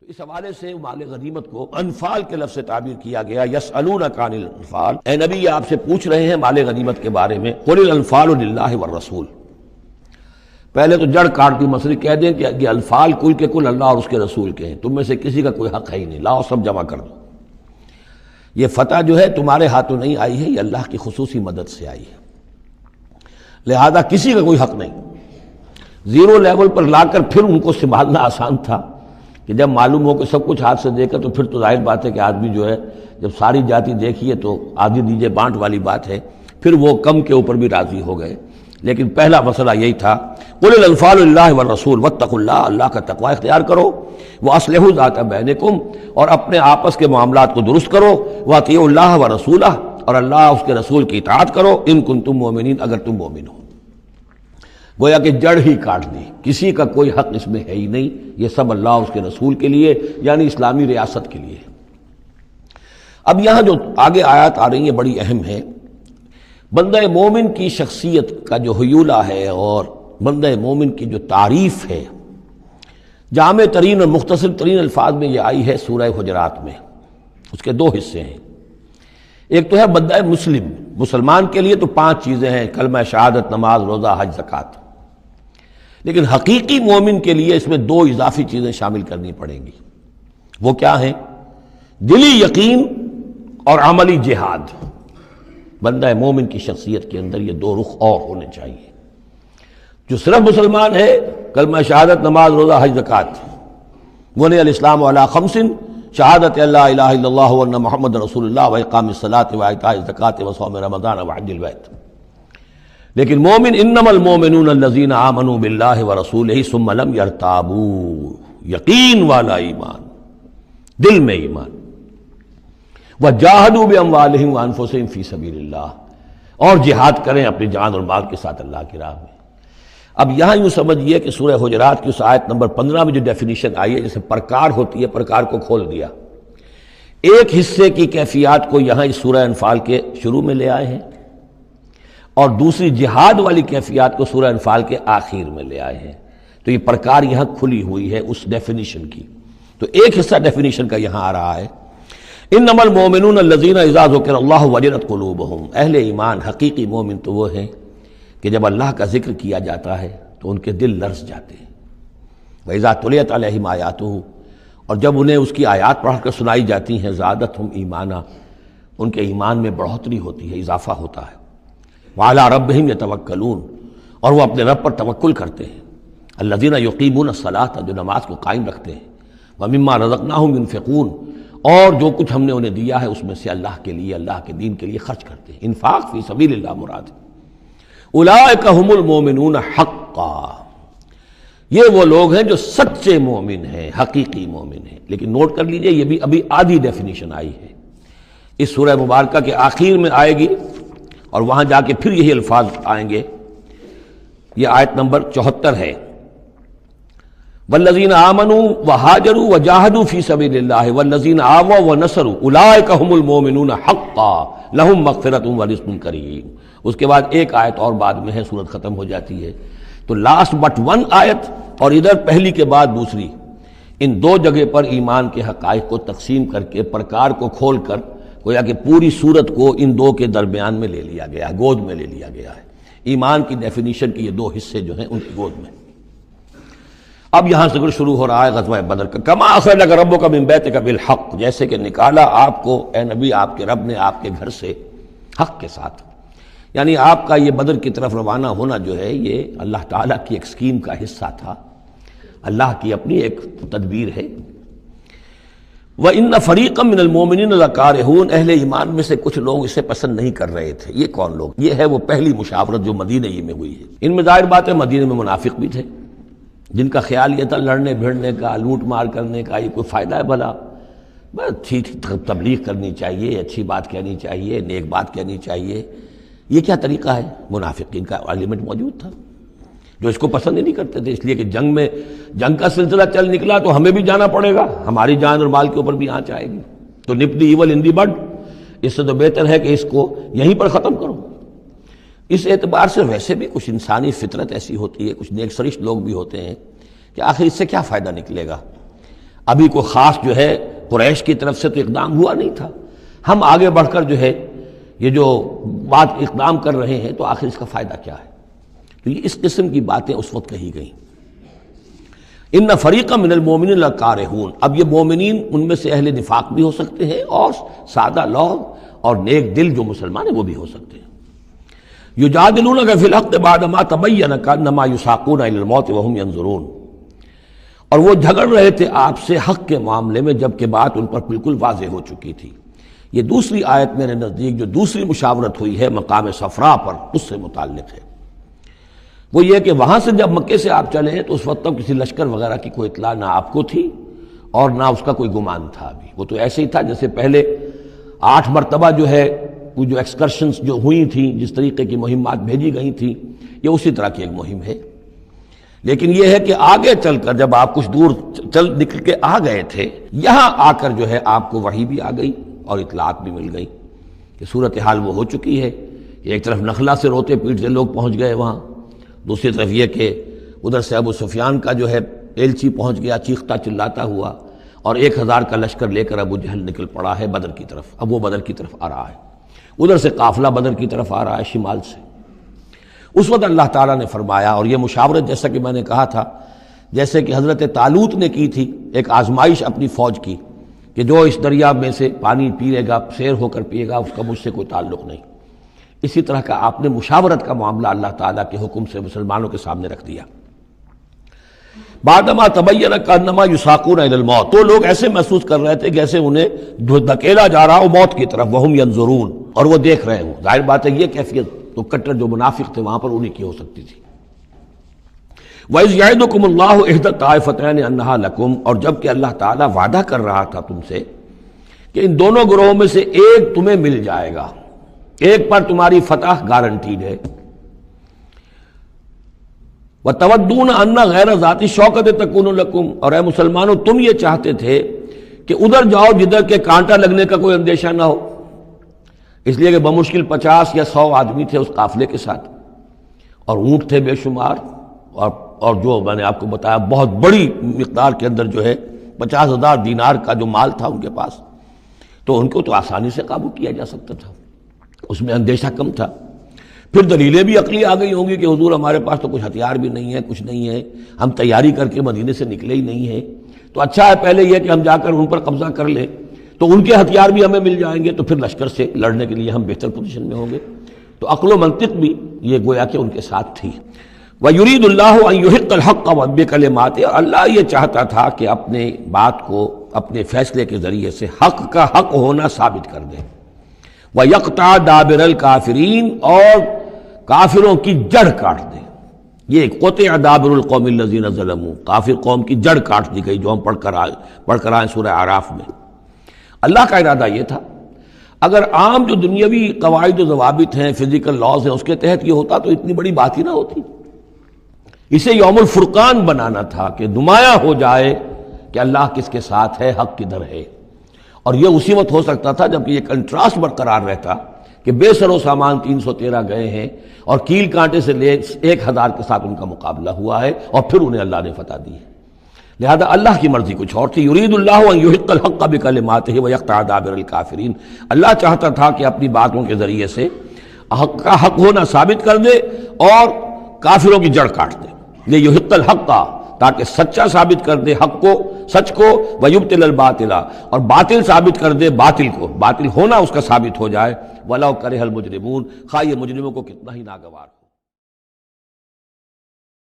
اس حوالے سے مال غنیمت کو انفال کے لفظ سے تعبیر کیا گیا، یسألونک عن الانفال، اے نبی یہ آپ سے پوچھ رہے ہیں مال غنیمت کے بارے میں، قل الانفال للہ والرسول۔ پہلے تو جڑ کاٹ دی مسئلے، کہہ دیں کہ یہ انفال کل کے کل اللہ اور اس کے رسول کے ہیں، تم میں سے کسی کا کوئی حق ہے ہی نہیں، لاؤ سب جمع کر دو۔ یہ فتح جو ہے تمہارے ہاتھوں نہیں آئی ہے، یہ اللہ کی خصوصی مدد سے آئی ہے، لہذا کسی کا کوئی حق نہیں۔ زیرو لیول پر لا کر پھر ان کو سنبھالنا آسان تھا کہ جب معلوم ہو کہ سب کچھ ہاتھ سے دے کر، تو پھر تو ظاہر بات ہے کہ آدمی جو ہے جب ساری جاتی دیکھیے تو آدھی دیجے بانٹ والی بات ہے، پھر وہ کم کے اوپر بھی راضی ہو گئے۔ لیکن پہلا مسئلہ یہی تھا، قل الانفال للہ والرسول واتقوا اللہ، اللہ کا تقوی اختیار کرو، واصلحوا ذات بینکم، اور اپنے آپس کے معاملات کو درست کرو، واطیعوا اللہ ورسولہ، اور اللہ اس کے رسول کی اطاعت کرو، ان کنتم مؤمنین، اگر تم مومن ہو۔ گویا کہ جڑ ہی کاٹ دی، کسی کا کوئی حق اس میں ہے ہی نہیں، یہ سب اللہ اور اس کے رسول کے لیے، یعنی اسلامی ریاست کے لیے۔ اب یہاں جو آگے آیات آ رہی ہیں بڑی اہم ہے۔ بندہ مومن کی شخصیت کا جو حیولہ ہے اور بندہ مومن کی جو تعریف ہے، جامع ترین اور مختصر ترین الفاظ میں یہ آئی ہے سورہ حجرات میں۔ اس کے دو حصے ہیں، ایک تو ہے بندہ مسلم، مسلمان کے لیے تو 5 چیزیں ہیں، کلمہ شہادت، نماز، روزہ، حج، زکوٰۃ۔ لیکن حقیقی مومن کے لیے اس میں 2 اضافی چیزیں شامل کرنی پڑیں گی۔ وہ کیا ہیں؟ دلی یقین اور عملی جہاد۔ بندہ مومن کی شخصیت کے اندر یہ 2 رخ اور ہونے چاہیے۔ جو صرف مسلمان ہے، کلمہ شہادت، نماز، روزہ، حج، زکوٰۃ، بنی الاسلام علی 5، شہادت اللہ الہ الا اللہ وان محمد رسول اللہ واقام الصلاۃ وایتاء الزکوٰۃ وصوم رمضان وحج البیت۔ لیکن مومن، انما المؤمنون الذین آمنوا باللہ ورسولہ ثم لم یرتابوا، یقین والا ایمان، دل میں ایمان، وجاہدوا باموالہم وانفسہم فی سبیل اللہ، اور جہاد کریں اپنی جان اور مال کے ساتھ اللہ کی راہ میں۔ اب یہاں یوں سمجھیے کہ سورہ حجرات کی اس آیت نمبر 15 میں جو ڈیفینیشن آئی ہے، جیسے پرکار ہوتی ہے، پرکار کو کھول دیا۔ ایک حصے کی کیفیات کو یہاں اس سورہ انفال کے شروع میں لے آئے ہیں، اور دوسری جہاد والی کیفیات کو سورہ انفال کے آخر میں لے آئے ہیں۔ تو یہ پرکار یہاں کھلی ہوئی ہے اس ڈیفینیشن کی۔ تو ایک حصہ ڈیفینیشن کا یہاں آ رہا ہے، انما المؤمنون الذین اذا ذکر اللہ وجلت قلوبہم، اہل ایمان، حقیقی مومن تو وہ ہیں کہ جب اللہ کا ذکر کیا جاتا ہے تو ان کے دل لرز جاتے ہیں۔ وَإِذَا تُلِيَتْ عَلَيْهِمْ آیَاتُهُ، اور جب انہیں اس کی آیات پڑھ کر سنائی جاتی ہیں، زادتہم ایمانا، ان کے ایمان میں بڑھوتری ہوتی ہے، اضافہ ہوتا ہے۔ وَعَلَىٰ رَبِّهِمْ يَتَوَكَّلُونَ، اور وہ اپنے رب پر توکل کرتے ہیں۔ الَّذِينَ يُقِيمُونَ الصَّلَاةَ، جو نماز کو قائم رکھتے ہیں۔ وَمِمَّا رَزَقْنَاهُمْ يُنْفِقُونَ، اور جو کچھ ہم نے انہیں دیا ہے اس میں سے اللہ کے لیے، اللہ کے دین کے لیے خرچ کرتے ہیں۔ انفاق فی سبیل اللہ مراد ہے۔ اولئک ھم المؤمنون حقا، یہ وہ لوگ ہیں جو سچے مومن ہیں، حقیقی مومن ہیں۔ لیکن نوٹ کر لیجئے، یہ بھی ابھی آدھی ڈیفینیشن آئی ہے، اس سورہ مبارکہ کے آخر میں آئے گی، اور وہاں جا کے پھر یہی الفاظ آئیں گے۔ یہ آیت نمبر 74 ہے، والذین آمنوا وہاجروا وجاہدوا فی سبیل اللہ والذین آووا ونصروا اولئک ھم المؤمنون حقا لہم مغفرۃ ورزق کریم۔ اس کے بعد ایک آیت اور بعد میں ہے، سورت ختم ہو جاتی ہے۔ تو لاسٹ بٹ 1 آیت، اور ادھر پہلی کے بعد دوسری، ان 2 جگہ پر ایمان کے حقائق کو تقسیم کر کے، پرکار کو کھول کر، گویا کہ پوری سورت کو ان 2 کے درمیان میں لے لیا گیا ہے، گود میں لے لیا گیا ہے۔ ایمان کی ڈیفینیشن کے یہ 2 حصے جو ہیں ان کی گود میں۔ اب یہاں ذکر شروع ہو رہا ہے غزوہ بدر کا۔ کما اخرجک ربک من بیتک بالحق، جیسے کہ نکالا آپ کو اے نبی آپ کے رب نے آپ کے گھر سے حق کے ساتھ، یعنی آپ کا یہ بدر کی طرف روانہ ہونا جو ہے یہ اللہ تعالیٰ کی ایک اسکیم کا حصہ تھا، اللہ کی اپنی ایک تدبیر ہے۔ وَإِنَّ فَرِيقًا مِّنَ الْمُؤْمِنِينَ لَكَارِهُونَ، اہل ایمان میں سے کچھ لوگ اسے پسند نہیں کر رہے تھے۔ یہ کون لوگ؟ یہ ہے وہ پہلی مشاورت جو مدینہ ہی میں ہوئی ہے۔ ان میں ظاہر بات ہے مدینہ میں منافق بھی تھے، جن کا خیال یہ تھا لڑنے بھیڑنے کا، لوٹ مار کرنے کا، یہ کوئی فائدہ ہے بھلا؟ بس ٹھیک تبلیغ کرنی چاہیے، اچھی بات کہنی چاہیے، نیک بات کہنی چاہیے، یہ کیا طریقہ ہے؟ منافقین کا ایلیمنٹ موجود تھا جو اس کو پسند ہی نہیں کرتے تھے، اس لیے کہ جنگ کا سلسلہ چل نکلا تو ہمیں بھی جانا پڑے گا، ہماری جان اور مال کے اوپر بھی آنچ آئے گی، تو نپ دی ایول ان دی بڈ، اس سے تو بہتر ہے کہ اس کو یہیں پر ختم کرو۔ اس اعتبار سے ویسے بھی کچھ انسانی فطرت ایسی ہوتی ہے، کچھ نیک سرشت لوگ بھی ہوتے ہیں کہ آخر اس سے کیا فائدہ نکلے گا؟ ابھی کوئی خاص جو ہے قریش کی طرف سے تو اقدام ہوا نہیں تھا، ہم آگے بڑھ کر جو ہے یہ جو بات اقدام کر رہے ہیں تو آخر اس کا فائدہ کیا ہے؟ تو یہ اس قسم کی باتیں اس وقت کہی گئیں۔ ان فریقا من المؤمنین لکارہون، اب یہ مومنین ان میں سے اہل نفاق بھی ہو سکتے ہیں اور سادہ لوگ اور نیک دل جو مسلمان ہیں وہ بھی ہو سکتے ہیں۔ یجادلونک فی الحق بعد ما تبین کانما یساقون الی الموت وہم ینظرون، اور وہ جھگڑ رہے تھے آپ سے حق کے معاملے میں جبکہ بات ان پر بالکل واضح ہو چکی تھی۔ یہ دوسری آیت میرے نزدیک جو دوسری مشاورت ہوئی ہے مقام صفرا پر، اس سے متعلق ہے۔ وہ یہ کہ وہاں سے جب مکے سے آپ چلے تو اس وقت تک کسی لشکر وغیرہ کی کوئی اطلاع نہ آپ کو تھی اور نہ اس کا کوئی گمان تھا ابھی۔ وہ تو ایسے ہی تھا جیسے پہلے 8 مرتبہ جو ہے وہ جو ایکسکرشنز جو ہوئی تھیں، جس طریقے کی مہمات بھیجی گئی تھیں، یہ اسی طرح کی ایک مہم ہے۔ لیکن یہ ہے کہ آگے چل کر جب آپ کچھ دور چل نکل کے آ گئے تھے، یہاں آ کر جو ہے آپ کو وحی بھی آ گئی اور اطلاعات بھی مل گئی کہ صورتحال وہ ہو چکی ہے۔ ایک طرف نخلا سے روتے پیٹتے لوگ پہنچ گئے وہاں، دوسری طرف یہ کہ ادھر سے ابو سفیان کا جو ہے ایلچی پہنچ گیا چیختا چلاتا ہوا، اور 1000 کا لشکر لے کر ابو جہل نکل پڑا ہے بدر کی طرف۔ اب وہ بدر کی طرف آ رہا ہے، ادھر سے قافلہ بدر کی طرف آ رہا ہے شمال سے۔ اس وقت اللہ تعالیٰ نے فرمایا، اور یہ مشاورت جیسا کہ میں نے کہا تھا جیسے کہ حضرت طالوت نے کی تھی، ایک آزمائش اپنی فوج کی کہ جو اس دریا میں سے پانی پیے گا سیر ہو کر پیے گا اس کا مجھ سے کوئی تعلق نہیں، اسی طرح کا آپ نے مشاورت کا معاملہ اللہ تعالیٰ کے حکم سے مسلمانوں کے سامنے رکھ دیا۔ بعدما تبین کانما یساقون الی الموت، تو لوگ ایسے محسوس کر رہے تھے جیسے انہیں دھکیلا جا رہا ہو موت کی طرف، وہم ینظرون، اور وہ دیکھ رہے ہوں۔ ظاہر بات ہے یہ کیفیت تو کٹر جو منافق تھے وہاں پر انہی کی ہو سکتی تھی۔ وَإِذْ يَعِدُكُمُ اللَّهُ إِحْدَى الطَّائِفَتَيْنِ أَنَّهَا لَكُمْ، اور جب کہ اللہ تعالیٰ وعدہ کر رہا تھا تم سے کہ ان دونوں گروہوں میں سے ایک تمہیں مل جائے گا، ایک پر تمہاری فتح گارنٹیڈ ہے۔ وَتَوَدُّونَ أَنَّ غَيْرَ ذَاتِ الشَّوْكَةِ تَكُونُ لَكُمْ، اور اے مسلمانوں تم یہ چاہتے تھے کہ ادھر جاؤ جدھر کے کانٹا لگنے کا کوئی اندیشہ نہ ہو، اس لیے کہ بمشکل 50 یا 100 آدمی تھے اس قافلے کے ساتھ، اور اونٹ تھے بے شمار، اور جو میں نے آپ کو بتایا بہت بڑی مقدار کے اندر جو ہے 50,000 دینار کا جو مال تھا ان کے پاس، تو ان کو تو آسانی سے قابو کیا جا سکتا تھا، اس میں اندیشہ کم تھا۔ پھر دلیلیں بھی عقلی آ گئی ہوں گی کہ حضور ہمارے پاس تو کچھ ہتھیار بھی نہیں ہے، کچھ نہیں ہے، ہم تیاری کر کے مدینے سے نکلے ہی نہیں ہیں، تو اچھا ہے پہلے یہ کہ ہم جا کر ان پر قبضہ کر لیں تو ان کے ہتھیار بھی ہمیں مل جائیں گے، تو پھر لشکر سے لڑنے کے لیے ہم بہتر پوزیشن میں ہوں گے۔ تو عقل و منطق بھی یہ گویا کہ ان کے ساتھ تھی۔ وَيُرِيدُ اللَّهُ أَن يُحِقَّ الْحَقَّ بِكَلِمَاتِهِ، اور اللہ یہ چاہتا تھا کہ اپنے بات کو اپنے فیصلے کے ذریعے سے حق کا حق ہونا ثابت کر دے۔ وَيَقْطَعَ دَابِرَ الْكَافِرِينَ، اور کافروں کی جڑ کاٹ دے۔ یہ قطع دابر القوم الذین ظلموا، کافر قوم کی جڑ کاٹ دی گئی، جو ہم پڑھ کر آئے سورہ اعراف میں۔ اللہ کا ارادہ یہ تھا اگر عام جو دنیاوی قواعد و ضوابط ہیں، فزیکل لاز ہیں، اس کے تحت یہ ہوتا تو اتنی بڑی بات ہی نہ ہوتی۔ اسے یوم الفرقان بنانا تھا کہ نمایاں ہو جائے کہ اللہ کس کے ساتھ ہے، حق کدھر ہے، اور یہ اسی وقت ہو سکتا تھا جبکہ یہ کنٹراسٹ برقرار رہتا کہ بے سر و سامان 313 گئے ہیں اور کیل کانٹے سے لے 1000 کے ساتھ ان کا مقابلہ ہوا ہے، اور پھر انہیں اللہ نے فتح دی ہے۔ لہذا اللہ کی مرضی کچھ اور تھی۔ یرید اللہ ان یحق الحق بکلماتہ ویقطع دابر الکافرین، اللہ چاہتا تھا کہ اپنی باتوں کے ذریعے سے حق کا حق ہونا ثابت کر دے اور کافروں کی جڑ کاٹ دے۔ یہ یحق الحق کا، تاکہ سچا ثابت کر دے حق کو، سچ کو، ویبطل الباطل، اور باطل ثابت کر دے باطل کو، باطل ہونا اس کا ثابت ہو جائے۔ وَلَوْ كَرِهَ الْمُجْرِمُونَ، خواہ یہ مجرموں کو کتنا ہی ناگوار